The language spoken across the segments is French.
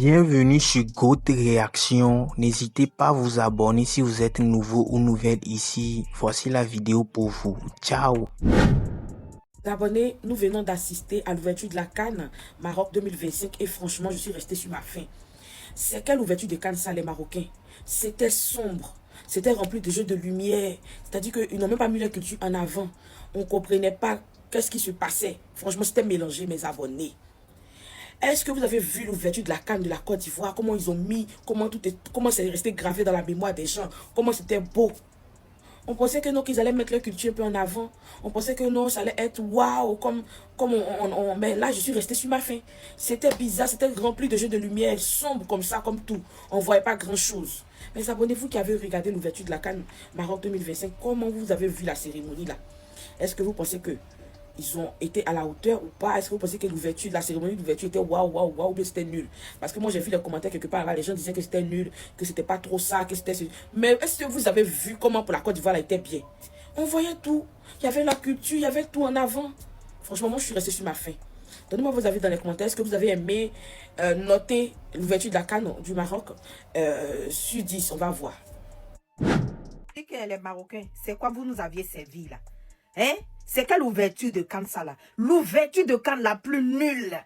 Bienvenue sur Goat Réaction. N'hésitez pas à vous abonner si vous êtes nouveau ou nouvelle ici. Voici la vidéo pour vous. Ciao. Abonnés, nous venons d'assister à l'ouverture de la CAN Maroc 2025 et franchement, je suis resté sur ma faim. C'est quelle ouverture de CAN ça, les Marocains? C'était sombre, c'était rempli de jeux de lumière, c'est-à-dire qu'ils n'ont même pas mis leur culture en avant. On ne comprenait pas qu'est-ce qui se passait. Franchement, c'était mélangé, mes abonnés. Est-ce que vous avez vu l'ouverture de la CAN de la Côte d'Ivoire? Comment ils ont mis, comment c'est resté gravé dans la mémoire des gens? Comment c'était beau? On pensait que non, qu'ils allaient mettre leur culture un peu en avant. On pensait que non, ça allait être waouh, mais là, je suis resté sur ma faim. C'était bizarre, c'était rempli de jeux de lumière, sombre comme ça, comme tout. On ne voyait pas grand-chose. Mais abonnez-vous qui avez regardé l'ouverture de la CAN Maroc 2025. Comment vous avez vu la cérémonie là? Est-ce que vous pensez que ils ont été à la hauteur ou pas? Est-ce que vous pensez que l'ouverture, la cérémonie d'ouverture était waouh, waouh, waouh, ou bien c'était nul? Parce que moi, j'ai vu les commentaires quelque part là, les gens disaient que c'était nul, que c'était pas trop ça, que c'était... Mais est-ce que vous avez vu comment pour la Côte d'Ivoire, elle était bien? On voyait tout. Il y avait la culture, il y avait tout en avant. Franchement, moi, je suis resté sur ma faim. Donnez-moi vos avis dans les commentaires. Est-ce que vous avez aimé noter l'ouverture de la CAN du Maroc sur 10? On va voir. Et que les Marocains, c'est quoi vous nous aviez servi là? Hein? C'est quelle ouverture de CAN ça là? L'ouverture de CAN la plus nulle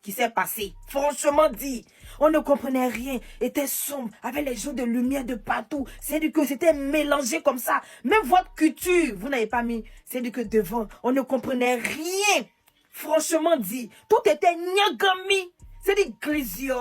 qui s'est passée. Franchement dit, on ne comprenait rien. Était sombre, avec les jeux de lumière de partout. C'est du que c'était mélangé comme ça. Même votre culture, vous n'avez pas mis. C'est du que devant, on ne comprenait rien. Franchement dit, tout était nyagami. C'est du grisio.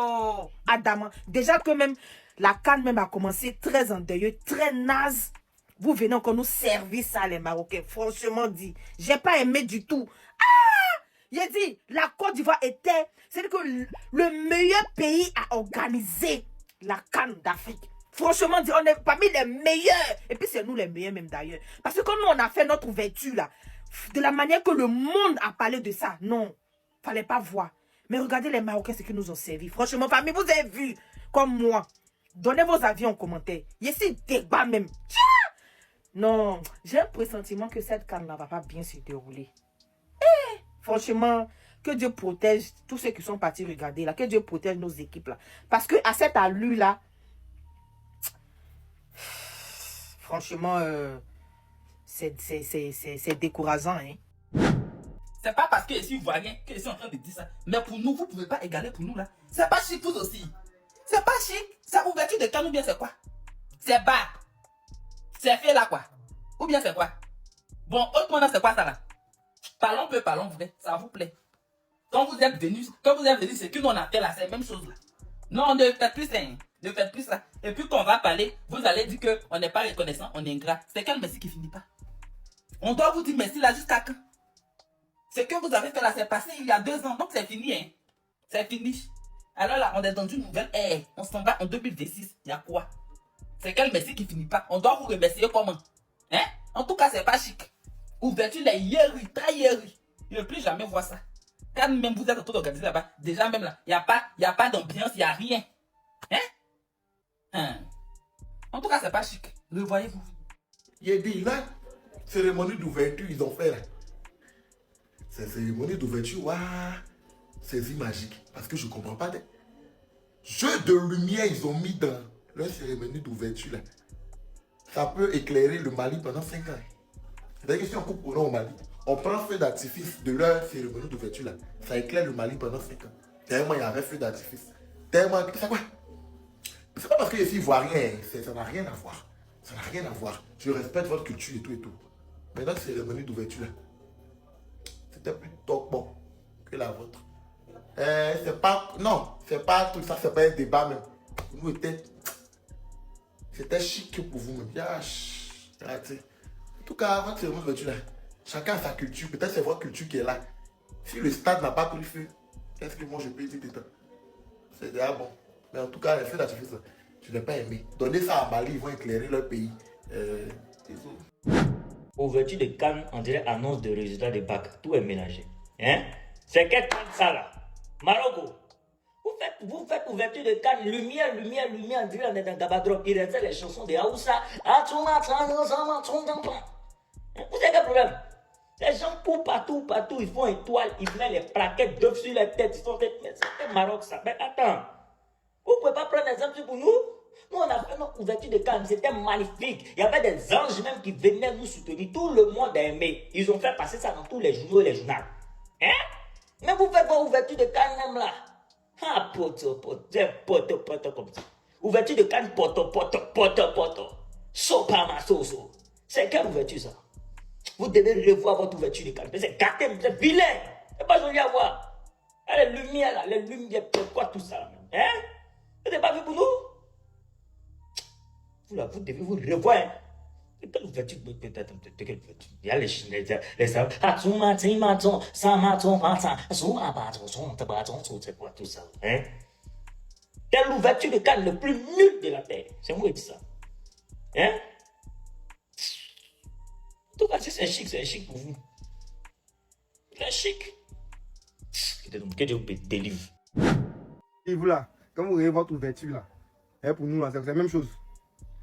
Adama. Déjà que même la CAN même a commencé très endeuilleux, très naze. Vous venez encore nous servir ça, les Marocains. Franchement dit, j'ai pas aimé du tout. Ah! J'ai dit, la Côte d'Ivoire était, c'est-à-dire que le meilleur pays à organiser la CAN d'Afrique. Franchement dit, on est parmi les meilleurs. Et puis c'est nous les meilleurs même d'ailleurs. Parce que quand nous on a fait notre ouverture là, de la manière que le monde a parlé de ça, non, fallait pas voir. Mais regardez les Marocains, ce qu'ils nous ont servi. Franchement, famille, vous avez vu, comme moi. Donnez vos avis en commentaire. Il y a ici débat même. Non, j'ai un pressentiment que cette CAN ne va pas bien se dérouler. Franchement, que Dieu protège tous ceux qui sont partis regarder là. Que Dieu protège nos équipes là. Parce que à cette allure là, franchement, c'est décourageant. Hein. C'est pas parce que je suis ivoirien que je suis en train de dire ça. Mais pour nous, vous ne pouvez pas égaler pour nous là. C'est pas chic vous aussi. C'est pas chic. C'est ouverture de CAN ou bien c'est quoi? C'est bas. C'est fait là quoi? Ou bien c'est quoi? Bon, autrement c'est quoi ça là? Parlons peu, parlons vrai, ça vous plaît. Quand vous êtes venus, c'est que nous on a fait là, c'est la même chose là. Non, ne faites plus ça, hein. Ne faites plus ça. Et puis quand on va parler, vous allez dire qu'on n'est pas reconnaissant, on est ingrat. C'est quel merci qui finit pas? On doit vous dire merci là jusqu'à quand? Ce que vous avez fait là, c'est passé il y a 2 ans, donc c'est fini, hein. C'est fini. Alors là, on est dans une nouvelle ère. On s'en va en 2026. Il y a quoi? C'est quel merci qui finit pas? On doit vous remercier comment? Hein? En tout cas, c'est pas chic. Ouverture les yéris, très yéris. Je ne veux plus jamais voir ça. Quand même vous êtes tout organisé là-bas, déjà même là, il n'y a pas d'ambiance, il n'y a rien. Hein? En tout cas, c'est pas chic. Le voyez-vous? Il dit là, cérémonie d'ouverture, ils ont fait là. Cette cérémonie d'ouverture, waouh, c'est magique. Parce que je ne comprends pas des jeux de lumière, ils ont mis dans leur cérémonie d'ouverture là. Ça peut éclairer le Mali pendant 5 ans. C'est-à-dire que si on coupe au nom au Mali, on prend feu d'artifice de leur cérémonie d'ouverture là. Ça éclaire le Mali pendant 5 ans. Tellement il y avait feu d'artifice. Tellement. C'est quoi? C'est pas parce que je suis ivoirien, ça n'a rien à voir. Ça n'a rien à voir. Je respecte votre culture et tout et tout. Mais notre cérémonie d'ouverture là, c'était plutôt bon que la vôtre. C'est pas. Non, c'est pas tout ça, c'est pas un débat même. Pour nous, c'était chic pour vous même. En tout cas, votre cérémonie d'ouverture là, chacun a sa culture. Peut-être c'est votre culture qui est là. Si le stade n'a pas pris feu, qu'est-ce que moi je peux dire de temps? C'est déjà bon. Mais en tout cas, les feux d'artifice, je n'ai pas aimé. Donner ça à Mali, ils vont éclairer leur pays. Ouverture de CAN, on dirait annonce de résultats de bac. Tout est mélangé. Hein? C'est quel CAN ça là? Marocco. Vous faites ouverture de CAN, lumière, lumière, lumière, on dirait on est dans Gabadrop. Il restait les chansons de Aoussa. Vous avez quel problème? Les gens courent partout, partout, ils font étoile, ils mettent les plaquettes d'œufs sur la tête, ils font... C'est Maroc ça. Mais attends, pouvez pas prendre exemple pour nous? Nous, on a fait notre ouverture de Cannes, c'était magnifique. Il y avait des anges même qui venaient nous soutenir. Tout le monde a aimé. Ils ont fait passer ça dans tous les journaux et les journaux. Hein? Mais vous faites vos ouvertures de Cannes même là. Ah, poto, comme ça. Ouverture de Cannes, poto. Sopa, soso. C'est quelle ouverture ça? Vous devez revoir votre ouverture de Cannes. C'est gâté, c'est vilain. C'est pas joli à voir. Les lumières là, les lumières, quoi tout ça là. Hein? Vous n'avez pas vu pour nous? Vous là, vous devez vous revoir. Hein? Quelle ouverture? Il y a les Chinois, les Savs. C'est quoi tout ça? Hein? Quelle ouverture de Cannes le plus nul de la terre? C'est moi qui dis ça. Hein? En tout cas, si c'est chic pour vous. C'est chic. Que Dieu vous délivre. Et vous là, quand vous voyez votre ouverture là, hein, pour nous là, c'est la même chose.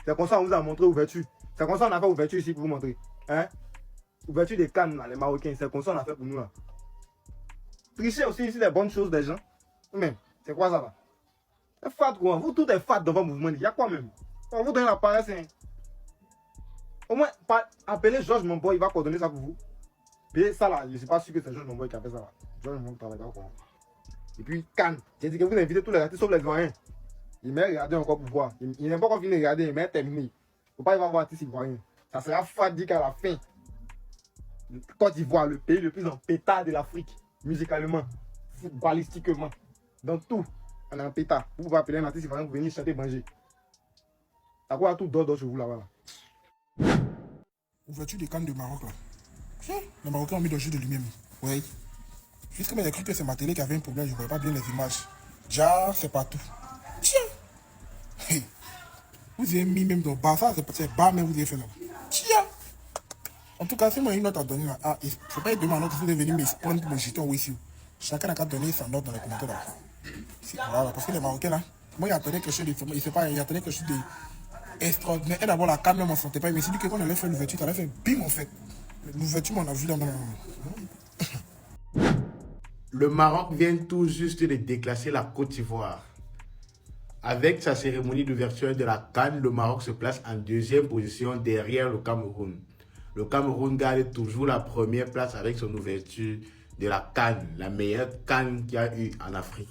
C'est comme ça qu'on vous a montré ouverture. C'est comme ça qu'on a fait ouverture ici pour vous montrer. Hein? Ouverture des Cannes là, les Marocains, c'est comme ça qu'on a fait pour nous là. Tricher aussi ici les bonnes choses des gens. Mais c'est quoi ça là? C'est fat quoi. Vous tout est fat dans votre mouvement. Il y a quoi même? On vous donne la paresse. Hein? Au moins, appelez Georges Monboy, il va coordonner ça pour vous. Et ça là, je ne suis pas sûr que c'est Georges Monboy qui a fait ça là. Georges Monboy travaille pas quoi. Et puis Cannes, j'ai dit que vous invitez tous les artistes sauf les Ivoiriens. Il m'a regardé encore pour voir. Il n'est pas encore fini de regarder, il m'a terminé. Il ne faut pas y avoir artiste ivoirien. Ça sera fadique à la fin. Côte d'Ivoire, le pays le plus en pétard de l'Afrique, musicalement, footballistiquement, dans tout, on a un pétard. Vous pouvez appeler un artiste ivoirien pour venir chanter, manger. Ça quoi tout d'ordre chez vous là-bas. Ouverture des Cannes de Maroc là. Les Marocains ont mis dans le jeu de lumière. Oui. Jusqu'à même j'ai cru que c'est ma télé qui avait un problème, je ne voyais pas bien les images. Déjà, c'est partout. Tiens. Hey. Vous avez mis même dans le bar, ça c'est bar même vous avez fait là. Tiens. En tout cas, c'est moi une note à donner là. Ah, il ne faut pas être demain que vous devez venir me prendre pour me jeter en ici. Chacun a qu'à donner sa note dans les commentaires là. Voilà, parce que les Marocains là, moi il attendait quelque chose de. Il sait pas, il attendait quelque chose de extraordinaire. Et d'abord la Cannes même on ne sentait pas. Mais c'est dit que quand on allait faire l'ouverture, on allait faire bim en fait. L'ouverture, on a vu là. Le Maroc vient tout juste de déclasser la Côte d'Ivoire. Avec sa cérémonie d'ouverture de la Cannes, le Maroc se place en deuxième position derrière le Cameroun. Le Cameroun garde toujours la première place avec son ouverture de la Cannes, la meilleure Cannes qu'il y a eu en Afrique.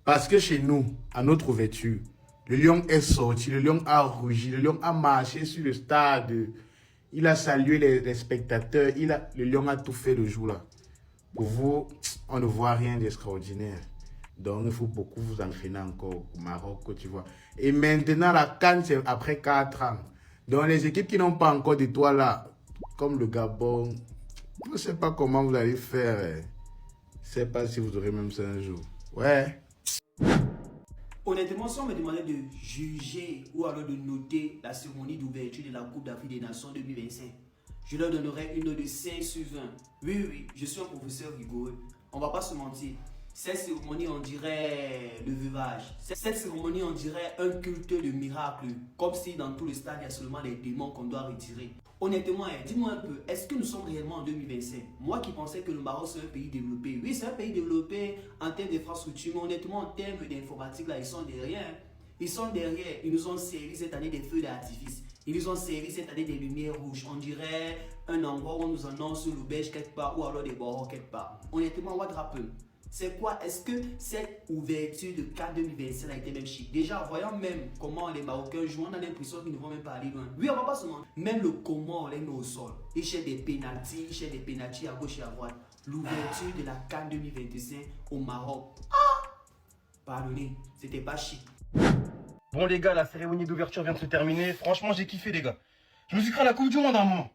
Parce que chez nous, à notre ouverture, le lion est sorti, le lion a rugi, le lion a marché sur le stade, il a salué les spectateurs, le lion a tout fait le jour là. Pour vous, on ne voit rien d'extraordinaire. Donc, il faut beaucoup vous entraîner encore au Maroc, Côte d'Ivoire. Et maintenant, la Cannes, c'est après 4 ans. Donc, les équipes qui n'ont pas encore d'étoiles là, comme le Gabon, je ne sais pas comment vous allez faire. Je ne sais pas si vous aurez même ça un jour. Ouais. Honnêtement, si on me demandait de juger ou alors de noter la cérémonie d'ouverture de la Coupe d'Afrique des Nations 2025, je leur donnerais une note de 5 sur 20. Oui, je suis un professeur rigoureux. On va pas se mentir. Cette cérémonie, on dirait le veuvage. Cette cérémonie, on dirait un culte de miracle. Comme si dans tout le stade, il y a seulement les démons qu'on doit retirer. Honnêtement, dis-moi un peu, est-ce que nous sommes réellement en 2025? Moi qui pensais que le Maroc c'est un pays développé. Oui, c'est un pays développé en termes d'infrastructure, mais honnêtement, en termes d'informatique, là, ils sont derrière. Ils sont derrière. Ils nous ont servi cette année des feux d'artifice. Ils nous ont servi cette année des lumières rouges. On dirait un endroit où on nous annonce l'auberge quelque part ou alors des bords quelque part. Honnêtement, what happened? C'est quoi? Est-ce que cette ouverture de Cannes 2025 a été même chic? Déjà, voyons même comment les Marocains jouent, on a l'impression qu'ils ne vont même pas aller loin. Oui, on va pas se mentir. Même le comment on les met au sol. Ils cherchent des pénaltys, à gauche et à droite. L'ouverture de la Cannes 2025 au Maroc. Pardonnez, c'était pas chic. Bon les gars, la cérémonie d'ouverture vient de se terminer. Franchement, j'ai kiffé les gars. Je me suis cru à la Coupe du Monde à un moment.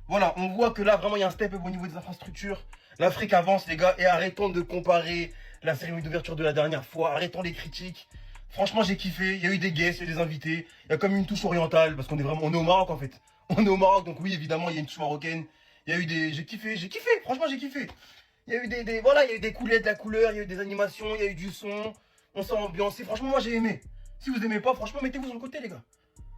Voilà, on voit que là, vraiment, il y a un step up au niveau des infrastructures. L'Afrique avance les gars et arrêtons de comparer la cérémonie d'ouverture de la dernière fois. Arrêtons les critiques. Franchement, j'ai kiffé. Il y a eu des guests, il y a eu des invités. Il y a comme une touche orientale parce qu'on est vraiment, on est au Maroc en fait. On est au Maroc, donc oui, évidemment, il y a une touche marocaine. Il y a eu des, j'ai kiffé. Franchement, j'ai kiffé. Il y a eu voilà, il y a eu des coulettes, de la couleur, il y a eu des animations, il y a eu du son. On s'est ambiancé. Franchement, moi, j'ai aimé. Si vous aimez pas, franchement, mettez-vous sur le côté, les gars.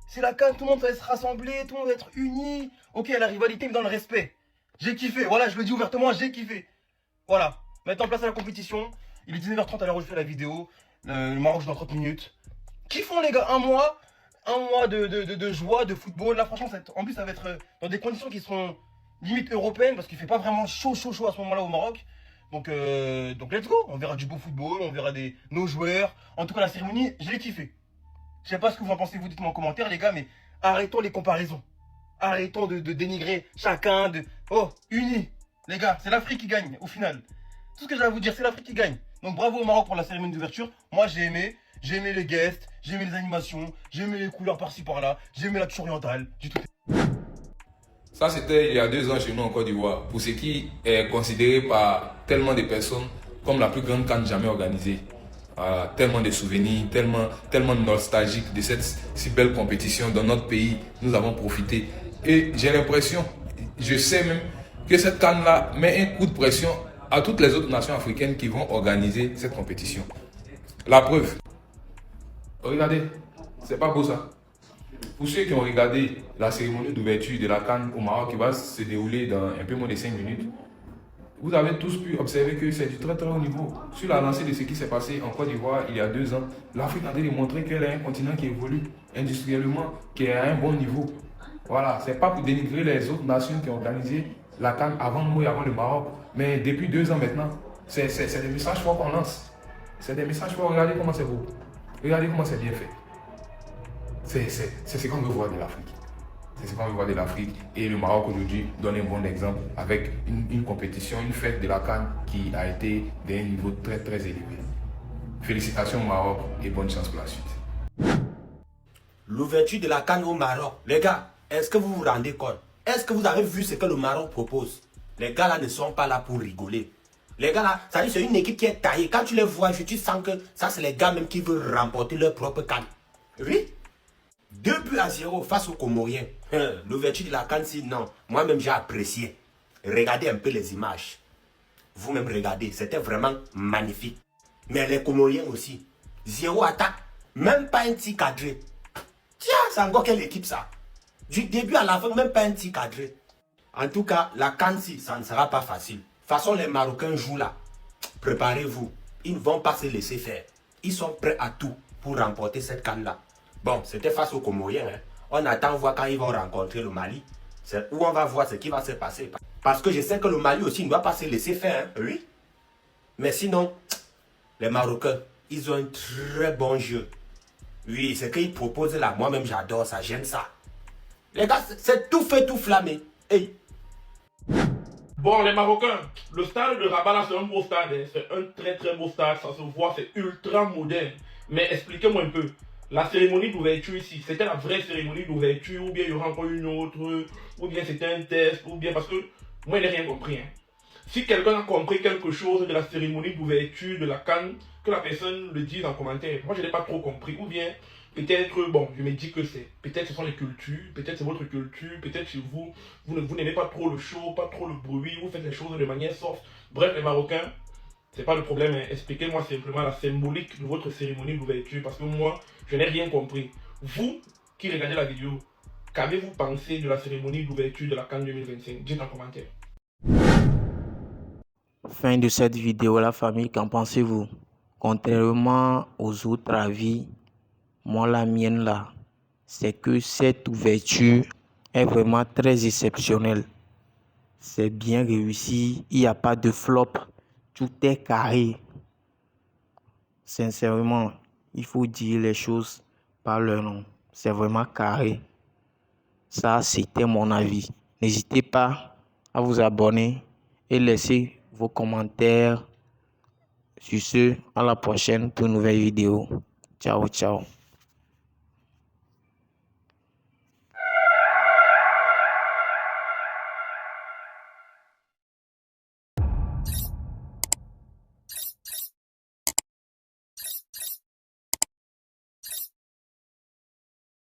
C'est la Cannes, tout le monde va se rassembler, tout le monde va être uni. Ok, la rivalité, mais dans le respect. J'ai kiffé, voilà, je le dis ouvertement, j'ai kiffé. Voilà, maintenant place à la compétition. Il est 19h30 à l'heure où je fais la vidéo. Le Maroc joue dans 30 minutes. Kiffons les gars, un mois de joie, de football. Là franchement, en plus ça va être dans des conditions qui seront limite européennes parce qu'il fait pas vraiment chaud à ce moment-là au Maroc. Donc let's go, on verra du beau football, on verra nos joueurs. En tout cas la cérémonie, je l'ai kiffé. Je sais pas ce que vous en pensez, vous dites-moi en commentaire les gars, mais arrêtons les comparaisons. Arrêtons de dénigrer chacun, Oh, unis. Les gars, c'est l'Afrique qui gagne au final. Tout ce que j'ai à vous dire, c'est l'Afrique qui gagne. Donc bravo au Maroc pour la cérémonie d'ouverture. Moi j'ai aimé les guests, j'ai aimé les animations, j'ai aimé les couleurs par-ci par-là, j'ai aimé la touche orientale, j'ai tout. Ça, c'était il y a 2 ans chez nous en Côte d'Ivoire, pour ce qui est considéré par tellement de personnes comme la plus grande CAN jamais organisée. Tellement de souvenirs, tellement nostalgique de cette si belle compétition dans notre pays. Nous avons profité. Et j'ai l'impression, je sais même, que cette CAN-là met un coup de pression à toutes les autres nations africaines qui vont organiser cette compétition. La preuve. Regardez, c'est pas beau ça. Pour ceux qui ont regardé la cérémonie d'ouverture de la CAN au Maroc qui va se dérouler dans un peu moins de 5 minutes, vous avez tous pu observer que c'est du très très haut niveau. Sur la lancée de ce qui s'est passé en Côte d'Ivoire il y a 2 ans, l'Afrique a démontré qu'elle est un continent qui évolue industriellement, qui est à un bon niveau. Voilà, c'est pas pour dénigrer les autres nations qui ont organisé la CAN avant nous et avant le Maroc. Mais depuis 2 ans maintenant, c'est des messages forts qu'on lance. C'est des messages forts. Regardez comment c'est beau. Regardez comment c'est bien fait. C'est ce qu'on veut voir de l'Afrique. C'est ce qu'on veut voir de l'Afrique. Et le Maroc aujourd'hui donne un bon exemple avec une compétition, une fête de la CAN qui a été d'un niveau très très élevé. Félicitations au Maroc et bonne chance pour la suite. L'ouverture de la CAN au Maroc. Les gars, est-ce que vous vous rendez compte? Est-ce que vous avez vu ce que le Maroc propose? Les gars là ne sont pas là pour rigoler. Les gars là, ça dit c'est une équipe qui est taillée. Quand tu les vois, tu sens que ça c'est les gars même qui veulent remporter leur propre CAN. Oui. 2-0 face aux Comoriens. L'ouverture de la CAN, non. Moi-même j'ai apprécié. Regardez un peu les images. Vous-même regardez, c'était vraiment magnifique. Mais les Comoriens aussi. 0 attaque. Même pas un tir cadré. Tiens, c'est encore quelle équipe ça? Du début à la fin, même pas un tir cadré. En tout cas, la CAN, ça ne sera pas facile. De toute façon, les Marocains jouent là. Préparez-vous. Ils ne vont pas se laisser faire. Ils sont prêts à tout pour remporter cette CAN-là. Bon, c'était face aux Comoriens. Hein. On attend voir quand ils vont rencontrer le Mali. C'est où on va voir ce qui va se passer. Parce que je sais que le Mali aussi ne doit pas se laisser faire. Hein. Oui. Mais sinon, les Marocains, ils ont un très bon jeu. Oui, ce qu'ils proposent là, moi-même j'adore ça, j'aime ça. Les gars, c'est tout fait, tout flammé. Hey. Bon, les Marocains, le stade de Rabat là, c'est un beau stade. Hein. C'est un très très beau stade, ça se voit, c'est ultra moderne. Mais expliquez-moi un peu, la cérémonie d'ouverture ici, c'était la vraie cérémonie d'ouverture ou bien il y aura encore une autre, ou bien c'était un test, ou bien parce que moi je n'ai rien compris. Hein. Si quelqu'un a compris quelque chose de la cérémonie d'ouverture de la CAN, que la personne le dise en commentaire. Moi je n'ai pas trop compris, ou bien peut-être, bon, je me dis que c'est, peut-être ce sont les cultures, peut-être c'est votre culture, peut-être chez vous, vous n'aimez pas trop le show, pas trop le bruit, vous faites les choses de manière soft. Bref, les Marocains, c'est pas le problème, hein. Expliquez-moi simplement la symbolique de votre cérémonie d'ouverture, parce que moi, je n'ai rien compris. Vous, qui regardez la vidéo, qu'avez-vous pensé de la cérémonie d'ouverture de la CAN 2025? Dites en commentaire. Fin de cette vidéo, la famille, qu'en pensez-vous? Contrairement aux autres avis, moi, la mienne là, c'est que cette ouverture est vraiment très exceptionnelle. C'est bien réussi, il n'y a pas de flop, tout est carré. Sincèrement, il faut dire les choses par leur nom. C'est vraiment carré. Ça, c'était mon avis. N'hésitez pas à vous abonner et laisser vos commentaires. Sur ce, à la prochaine pour une nouvelle vidéo. Ciao, ciao.